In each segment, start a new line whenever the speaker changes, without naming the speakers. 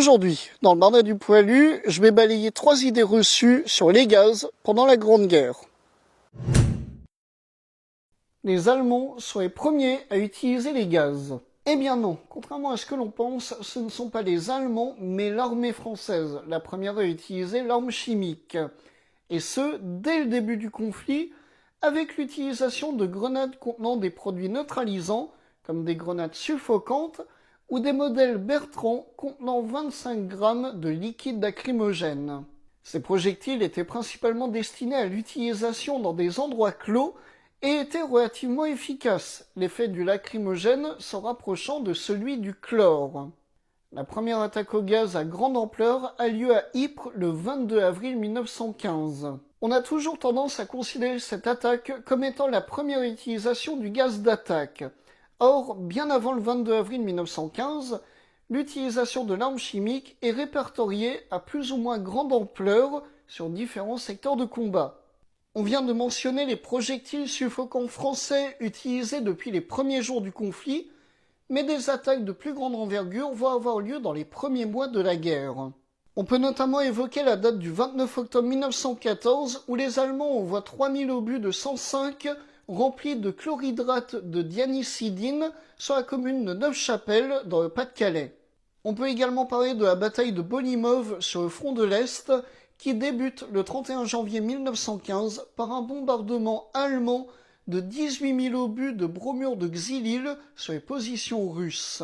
Aujourd'hui, dans le Barnet du Poilu, je vais balayer 3 idées reçues sur les gaz pendant la Grande Guerre. Les Allemands sont les premiers à utiliser les gaz. Eh bien non, contrairement à ce que l'on pense, ce ne sont pas les Allemands, mais l'armée française, la première à utiliser l'arme chimique. Et ce, dès le début du conflit, avec l'utilisation de grenades contenant des produits neutralisants, comme des grenades suffocantes, ou des modèles Bertrand contenant 25 grammes de liquide lacrymogène. Ces projectiles étaient principalement destinés à l'utilisation dans des endroits clos et étaient relativement efficaces, l'effet du lacrymogène se rapprochant de celui du chlore. La première attaque au gaz à grande ampleur a lieu à Ypres le 22 avril 1915. On a toujours tendance à considérer cette attaque comme étant la première utilisation du gaz d'attaque. Or, bien avant le 22 avril 1915, l'utilisation de l'arme chimique est répertoriée à plus ou moins grande ampleur sur différents secteurs de combat. On vient de mentionner les projectiles suffocants français utilisés depuis les premiers jours du conflit, mais des attaques de plus grande envergure vont avoir lieu dans les premiers mois de la guerre. On peut notamment évoquer la date du 29 octobre 1914 où les Allemands envoient 3000 obus de 105 remplis de chlorhydrate de dianicydine sur la commune de Neufchâtel dans le Pas-de-Calais. On peut également parler de la bataille de Bolimov sur le front de l'Est qui débute le 31 janvier 1915 par un bombardement allemand de 18 000 obus de bromure de xylyle sur les positions russes.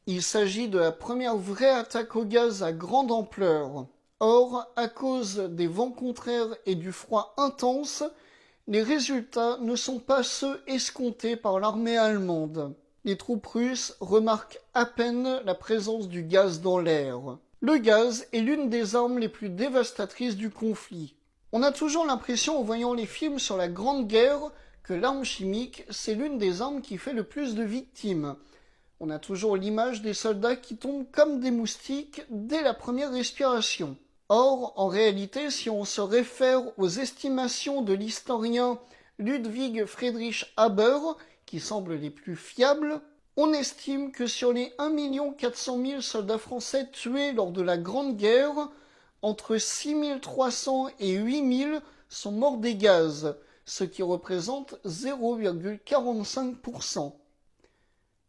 Il s'agit de la première vraie attaque au gaz à grande ampleur. Or, à cause des vents contraires et du froid intense, les résultats ne sont pas ceux escomptés par l'armée allemande. Les troupes russes remarquent à peine la présence du gaz dans l'air. Le gaz est l'une des armes les plus dévastatrices du conflit. On a toujours l'impression en voyant les films sur la Grande Guerre que l'arme chimique, c'est l'une des armes qui fait le plus de victimes. On a toujours l'image des soldats qui tombent comme des moustiques dès la première respiration. Or, en réalité, si on se réfère aux estimations de l'historien Ludwig Friedrich Haber, qui semblent les plus fiables, on estime que sur les 1 400 000 soldats français tués lors de la Grande Guerre, entre 6 300 et 8 000 sont morts des gaz, ce qui représente 0,45%.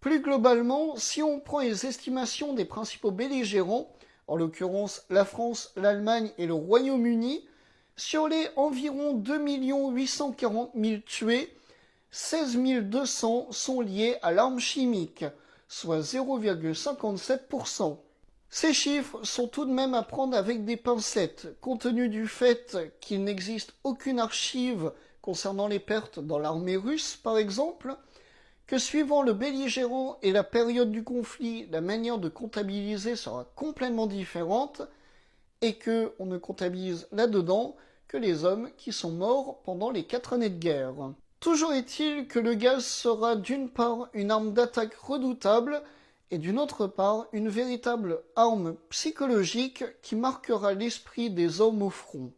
Plus globalement, si on prend les estimations des principaux belligérants, en l'occurrence la France, l'Allemagne et le Royaume-Uni, sur les environ 2 840 000 tués, 16 200 sont liés à l'arme chimique, soit 0,57%. Ces chiffres sont tout de même à prendre avec des pincettes, compte tenu du fait qu'il n'existe aucune archive concernant les pertes dans l'armée russe, par exemple, que suivant le belligérant et la période du conflit, la manière de comptabiliser sera complètement différente et que on ne comptabilise là-dedans que les hommes qui sont morts pendant les 4 années de guerre. Toujours est-il que le gaz sera d'une part une arme d'attaque redoutable et d'une autre part une véritable arme psychologique qui marquera l'esprit des hommes au front.